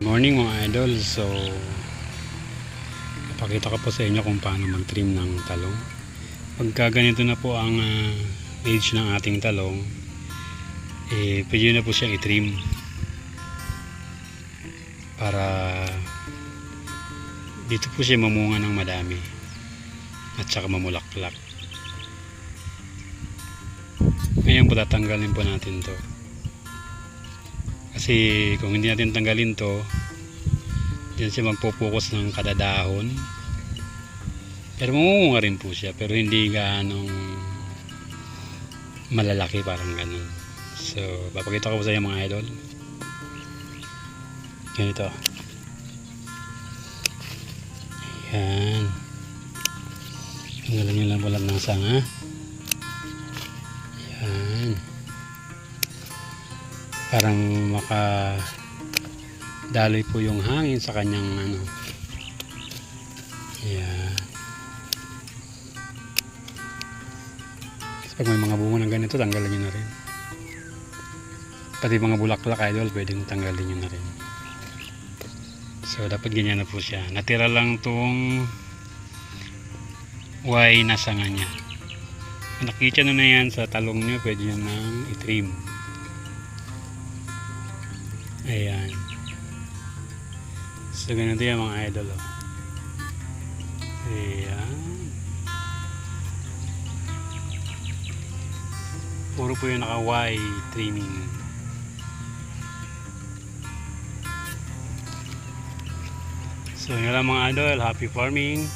Morning mga idol. So ipakita ko po sa inyo kung paano mag trim ng talong. Pagka ganito na po ang age ng ating talong, pwede na po siyang i-trim para dito po siya mamunga ng madami at saka mamulaklak. Ngayon po tatanggalin po natin to, kasi kung hindi natin tanggalin to, diyan siya magpo-focus ng kada dahon, pero mamunga rin po siya, pero hindi ganong malalaki, parang ganun. So papakita ko po sa inyo mga idol. Ganito. Ayan, tanggalin nyo lang po lahat ng sanga. Ayan, parang makadaloy po yung hangin sa kanyang ano. Ayan. Pag may mga bunga ng ganito, tanggalin nyo na rin. Pati mga bulaklak idol, pwedeng tanggalin nyo na rin. So dapat ganyan na po siya. Natira lang tong Y na sanga niya. Nakita nyo na yan sa talong nyo, pwede nyo nang i-trim. Ayan. So ganito yan mga idol. Ayan. Puro po yung naka-Y trimming. So yun lang mga idol, happy farming.